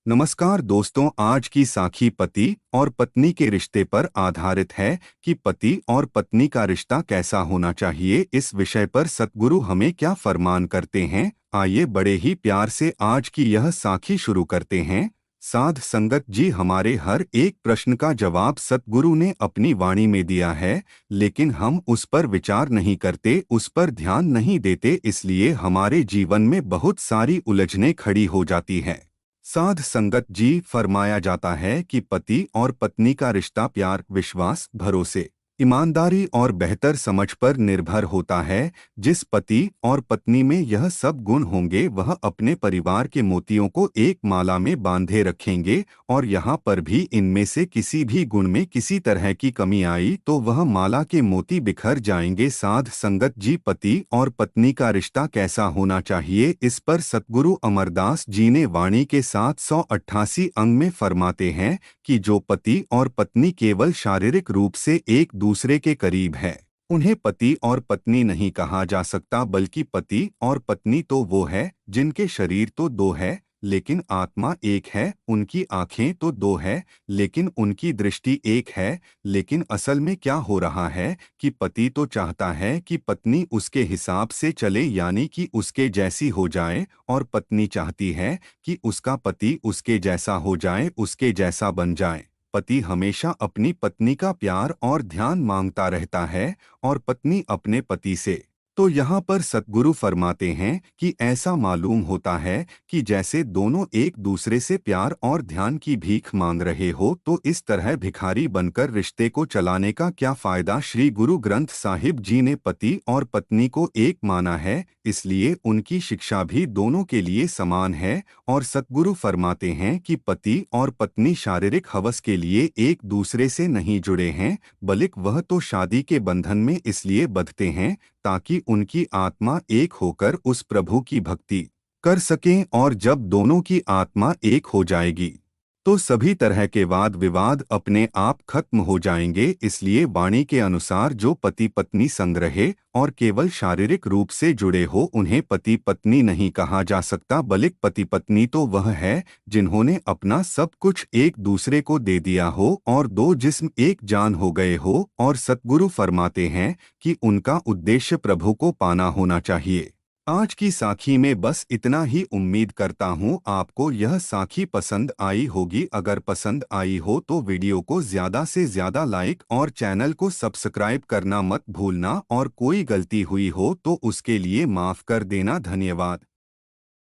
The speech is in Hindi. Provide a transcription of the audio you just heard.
नमस्कार दोस्तों, आज की साखी पति और पत्नी के रिश्ते पर आधारित है कि पति और पत्नी का रिश्ता कैसा होना चाहिए। इस विषय पर सतगुरु हमें क्या फरमान करते हैं, आइए बड़े ही प्यार से आज की यह साखी शुरू करते हैं। साध संगत जी, हमारे हर एक प्रश्न का जवाब सतगुरु ने अपनी वाणी में दिया है, लेकिन हम उस पर विचार नहीं करते, उस पर ध्यान नहीं देते, इसलिए हमारे जीवन में बहुत सारी उलझनें खड़ी हो जाती हैं। साध संगत जी, फरमाया जाता है कि पति और पत्नी का रिश्ता प्यार, विश्वास, भरोसे, ईमानदारी और बेहतर समझ पर निर्भर होता है। जिस पति और पत्नी में यह सब गुण होंगे वह अपने परिवार के मोतियों को एक माला में बांधे रखेंगे, और यहाँ पर भी इनमें से किसी भी गुण में किसी तरह की कमी आई तो वह माला के मोती बिखर जाएंगे। साध संगत जी, पति और पत्नी का रिश्ता कैसा होना चाहिए, इस पर सतगुरु अमरदास जी ने वाणी के 788 अंग में फरमाते हैं कि जो पति और पत्नी केवल शारीरिक रूप से एक दूसरे के करीब है, उन्हें पति और पत्नी नहीं कहा जा सकता, बल्कि पति और पत्नी तो वो है जिनके शरीर तो दो है लेकिन आत्मा एक है, उनकी आंखें तो दो है लेकिन उनकी दृष्टि एक है। लेकिन असल में क्या हो रहा है कि पति तो चाहता है कि पत्नी उसके हिसाब से चले, यानी कि उसके जैसी हो जाए, और पत्नी चाहती है कि उसका पति उसके जैसा हो जाए, उसके जैसा बन जाए। पति हमेशा अपनी पत्नी का प्यार और ध्यान मांगता रहता है और पत्नी अपने पति से। तो यहाँ पर सतगुरु फरमाते हैं कि ऐसा मालूम होता है कि जैसे दोनों एक दूसरे से प्यार और ध्यान की भीख मांग रहे हो, तो इस तरह भिखारी बनकर रिश्ते को चलाने का क्या फायदा। श्री गुरु ग्रंथ साहिब जी ने पति और पत्नी को एक माना है, इसलिए उनकी शिक्षा भी दोनों के लिए समान है। और सतगुरु फरमाते हैं कि पति और पत्नी शारीरिक हवस के लिए एक दूसरे से नहीं जुड़े हैं, बल्कि वह तो शादी के बंधन में इसलिए बंधते हैं ताकि उनकी आत्मा एक होकर उस प्रभु की भक्ति कर सकें। और जब दोनों की आत्मा एक हो जाएगी तो सभी तरह के वाद विवाद अपने आप खत्म हो जाएंगे। इसलिए वाणी के अनुसार जो पति पत्नी संग रहे और केवल शारीरिक रूप से जुड़े हो, उन्हें पति पत्नी नहीं कहा जा सकता, बल्कि पति पत्नी तो वह है जिन्होंने अपना सब कुछ एक दूसरे को दे दिया हो और दो जिस्म एक जान हो गए हो। और सतगुरु फरमाते हैं कि उनका उद्देश्य प्रभु को पाना होना चाहिए। आज की साखी में बस इतना ही। उम्मीद करता हूँ आपको यह साखी पसंद आई होगी। अगर पसंद आई हो तो वीडियो को ज़्यादा से ज़्यादा लाइक और चैनल को सब्सक्राइब करना मत भूलना, और कोई गलती हुई हो तो उसके लिए माफ़ कर देना। धन्यवाद।